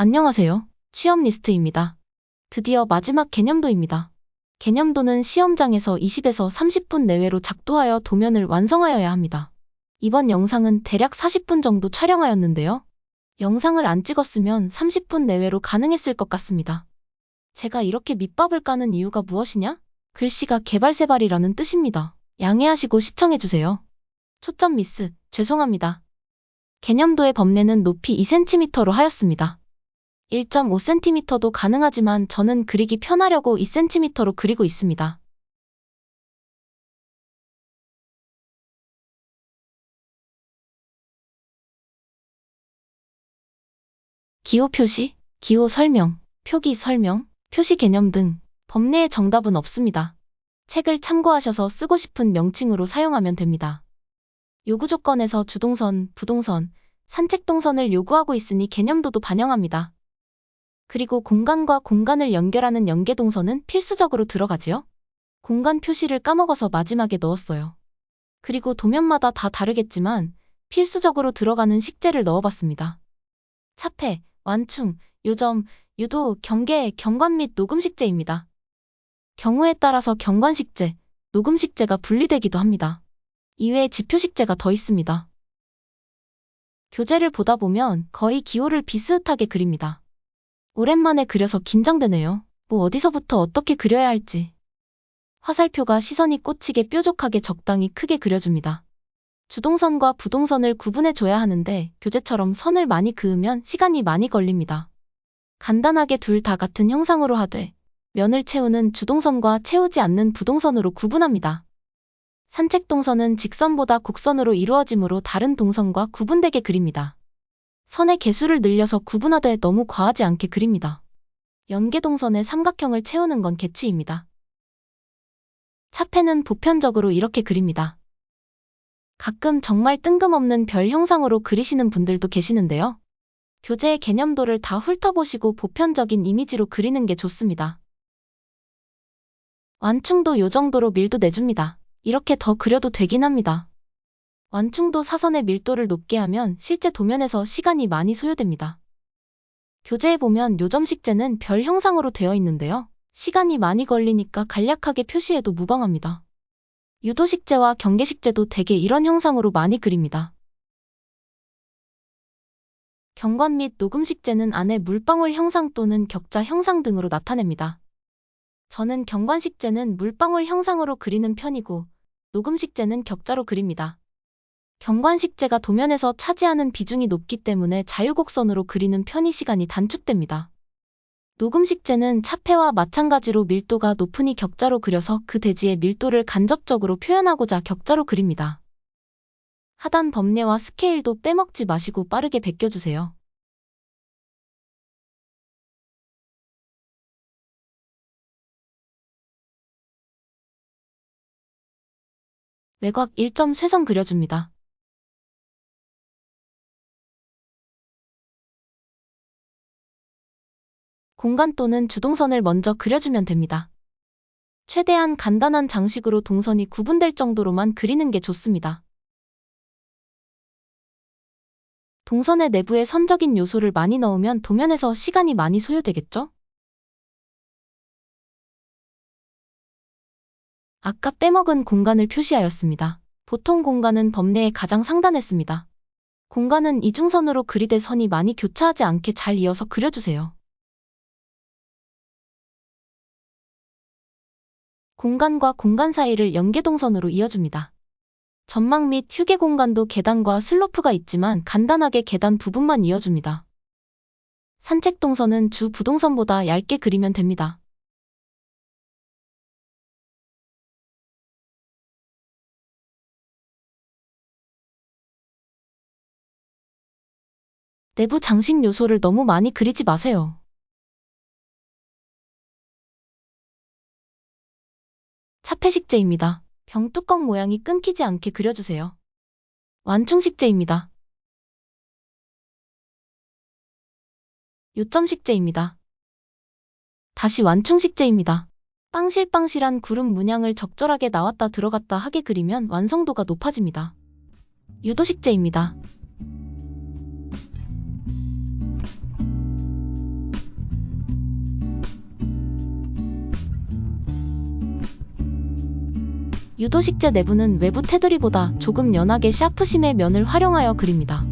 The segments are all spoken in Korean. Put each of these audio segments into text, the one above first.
안녕하세요. 취업 리스트입니다. 드디어 마지막 개념도입니다. 개념도는 시험장에서 20에서 30분 내외로 작도하여 도면을 완성하여야 합니다. 이번 영상은 대략 40분 정도 촬영하였는데요. 영상을 안 찍었으면 30분 내외로 가능했을 것 같습니다. 제가 이렇게 밑밥을 까는 이유가 무엇이냐? 글씨가 개발세발이라는 뜻입니다. 양해하시고 시청해주세요. 초점 미스, 죄송합니다. 개념도의 범례는 높이 2cm로 하였습니다. 1.5cm도 가능하지만 저는 그리기 편하려고 2cm로 그리고 있습니다. 기호 표시, 기호 설명, 표기 설명, 표시 개념 등 범례의 정답은 없습니다. 책을 참고하셔서 쓰고 싶은 명칭으로 사용하면 됩니다. 요구 조건에서 주동선, 부동선, 산책동선을 요구하고 있으니 개념도도 반영합니다. 그리고 공간과 공간을 연결하는 연계동선은 필수적으로 들어가지요. 공간 표시를 까먹어서 마지막에 넣었어요. 그리고 도면마다 다 다르겠지만 필수적으로 들어가는 식재를 넣어봤습니다. 차폐, 완충, 요점, 유도, 경계, 경관 및 녹음 식재입니다. 경우에 따라서 경관 식재, 녹음 식재가 분리되기도 합니다. 이외에 지표 식재가 더 있습니다. 교재를 보다 보면 거의 기호를 비슷하게 그립니다. 오랜만에 그려서 긴장되네요. 뭐 어디서부터 어떻게 그려야 할지. 화살표가 시선이 꽂히게 뾰족하게 적당히 크게 그려줍니다. 주동선과 부동선을 구분해줘야 하는데 교재처럼 선을 많이 그으면 시간이 많이 걸립니다. 간단하게 둘 다 같은 형상으로 하되 면을 채우는 주동선과 채우지 않는 부동선으로 구분합니다. 산책동선은 직선보다 곡선으로 이루어지므로 다른 동선과 구분되게 그립니다. 선의 개수를 늘려서 구분하되 너무 과하지 않게 그립니다. 연계동선의 삼각형을 채우는 건 개취입니다. 차폐는 보편적으로 이렇게 그립니다. 가끔 정말 뜬금없는 별 형상으로 그리시는 분들도 계시는데요. 교재의 개념도를 다 훑어보시고 보편적인 이미지로 그리는 게 좋습니다. 완충도 요 정도로 밀도 내줍니다. 이렇게 더 그려도 되긴 합니다. 완충도 사선의 밀도를 높게 하면 실제 도면에서 시간이 많이 소요됩니다. 교재에 보면 요점 식재는 별 형상으로 되어 있는데요. 시간이 많이 걸리니까 간략하게 표시해도 무방합니다. 유도 식재와 경계 식재도 대개 이런 형상으로 많이 그립니다. 경관 및 녹음 식재는 안에 물방울 형상 또는 격자 형상 등으로 나타냅니다. 저는 경관 식재는 물방울 형상으로 그리는 편이고 녹음 식재는 격자로 그립니다. 경관 식재가 도면에서 차지하는 비중이 높기 때문에 자유곡선으로 그리는 편이 시간이 단축됩니다. 녹음 식재는 차폐와 마찬가지로 밀도가 높으니 격자로 그려서 그 대지의 밀도를 간접적으로 표현하고자 격자로 그립니다. 하단 범례와 스케일도 빼먹지 마시고 빠르게 베껴주세요. 외곽 1점 쇄선 그려줍니다. 공간 또는 주동선을 먼저 그려주면 됩니다. 최대한 간단한 장식으로 동선이 구분될 정도로만 그리는 게 좋습니다. 동선의 내부에 선적인 요소를 많이 넣으면 도면에서 시간이 많이 소요되겠죠? 아까 빼먹은 공간을 표시하였습니다. 보통 공간은 범례의 가장 상단에 씁니다. 공간은 이중선으로 그리되 선이 많이 교차하지 않게 잘 이어서 그려주세요. 공간과 공간 사이를 연계동선으로 이어줍니다. 전망 및 휴게 공간도 계단과 슬로프가 있지만 간단하게 계단 부분만 이어줍니다. 산책동선은 주 부동선보다 얇게 그리면 됩니다. 내부 장식 요소를 너무 많이 그리지 마세요. 차폐식재입니다. 병뚜껑 모양이 끊기지 않게 그려주세요. 완충식재입니다. 요점식재입니다. 다시 완충식재입니다. 빵실빵실한 구름 문양을 적절하게 나왔다 들어갔다 하게 그리면 완성도가 높아집니다. 유도식재입니다. 유도식재 내부는 외부 테두리보다 조금 연하게 샤프심의 면을 활용하여 그립니다.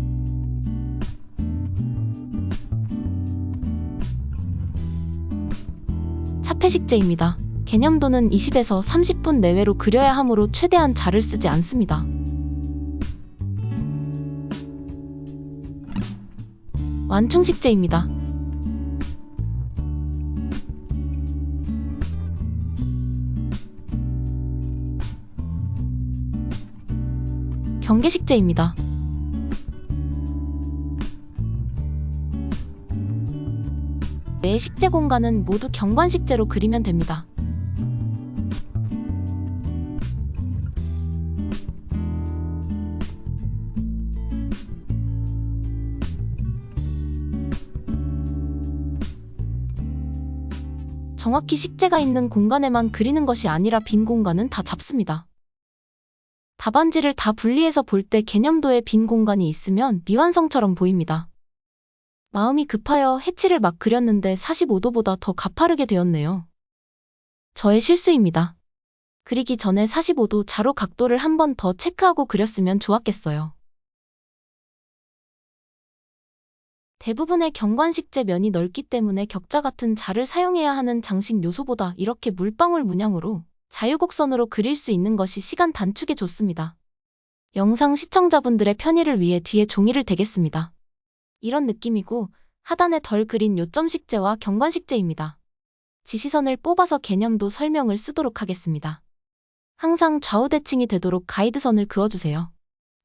차폐식재입니다. 개념도는 20에서 30분 내외로 그려야 하므로 최대한 자를 쓰지 않습니다. 완충식재입니다. 경계식재입니다. 매 식재 공간은 모두 경관식재로 그리면 됩니다. 정확히 식재가 있는 공간에만 그리는 것이 아니라 빈 공간은 다 잡습니다. 답안지를 다 분리해서 볼 때 개념도에 빈 공간이 있으면 미완성처럼 보입니다. 마음이 급하여 해치를 막 그렸는데 45도보다 더 가파르게 되었네요. 저의 실수입니다. 그리기 전에 45도 자로 각도를 한 번 더 체크하고 그렸으면 좋았겠어요. 대부분의 경관식재 면이 넓기 때문에 격자 같은 자를 사용해야 하는 장식 요소보다 이렇게 물방울 문양으로 자유곡선으로 그릴 수 있는 것이 시간 단축에 좋습니다. 영상 시청자분들의 편의를 위해 뒤에 종이를 대겠습니다. 이런 느낌이고 하단에 덜 그린 요점식재와 경관식재입니다. 지시선을 뽑아서 개념도 설명을 쓰도록 하겠습니다. 항상 좌우 대칭이 되도록 가이드선을 그어주세요.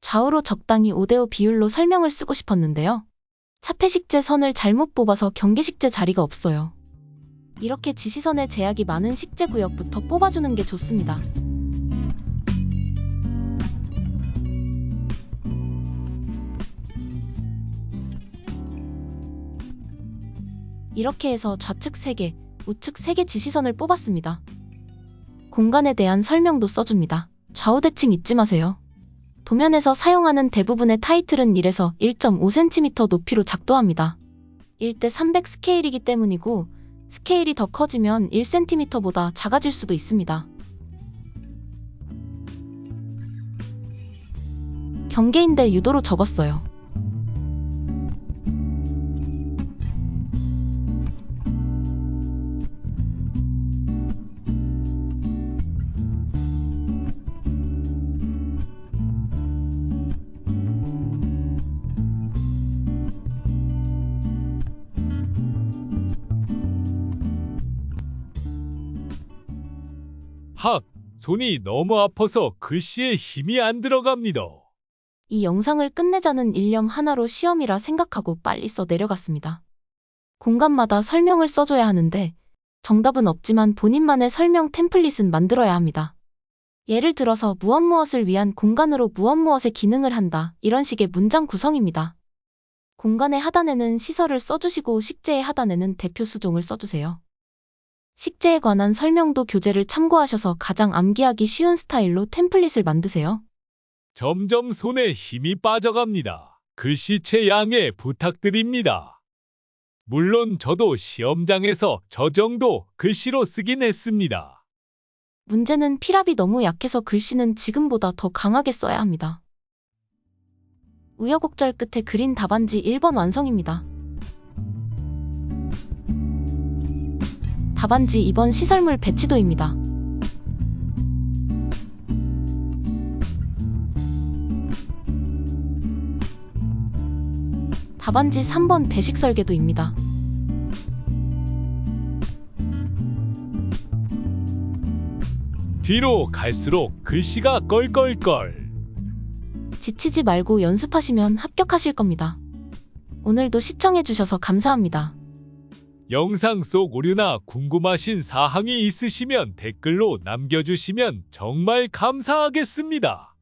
좌우로 적당히 5대5 비율로 설명을 쓰고 싶었는데요. 차폐식재 선을 잘못 뽑아서 경계식재 자리가 없어요. 이렇게 지시선에 제약이 많은 식재 구역부터 뽑아주는 게 좋습니다. 이렇게 해서 좌측 3개, 우측 3개 지시선을 뽑았습니다. 공간에 대한 설명도 써줍니다. 좌우 대칭 잊지 마세요. 도면에서 사용하는 대부분의 타이틀은 1에서 1.5cm 높이로 작도합니다. 1대 300 스케일이기 때문이고 스케일이 더 커지면 1cm보다 작아질 수도 있습니다. 경계인데 유도로 적었어요. 손이 너무 아파서 글씨에 힘이 안 들어갑니다. 이 영상을 끝내자는 일념 하나로 시험이라 생각하고 빨리 써 내려갔습니다. 공간마다 설명을 써줘야 하는데 정답은 없지만 본인만의 설명 템플릿은 만들어야 합니다. 예를 들어서 무엇무엇을 위한 공간으로 무엇무엇의 기능을 한다 이런 식의 문장 구성입니다. 공간의 하단에는 시설을 써주시고 식재의 하단에는 대표 수종을 써주세요. 식재에 관한 설명도 교재를 참고하셔서 가장 암기하기 쉬운 스타일로 템플릿을 만드세요. 점점 손에 힘이 빠져갑니다. 글씨체 양해 부탁드립니다. 물론 저도 시험장에서 저 정도 글씨로 쓰긴 했습니다. 문제는 필압이 너무 약해서 글씨는 지금보다 더 강하게 써야 합니다. 우여곡절 끝에 그린 답안지 1번 완성입니다. 답안지 2번 시설물 배치도입니다. 답안지 3번 배식 설계도입니다. 뒤로 갈수록 글씨가 껄껄껄. 지치지 말고 연습하시면 합격하실 겁니다. 오늘도 시청해주셔서 감사합니다. 영상 속 오류나 궁금하신 사항이 있으시면 댓글로 남겨주시면 정말 감사하겠습니다.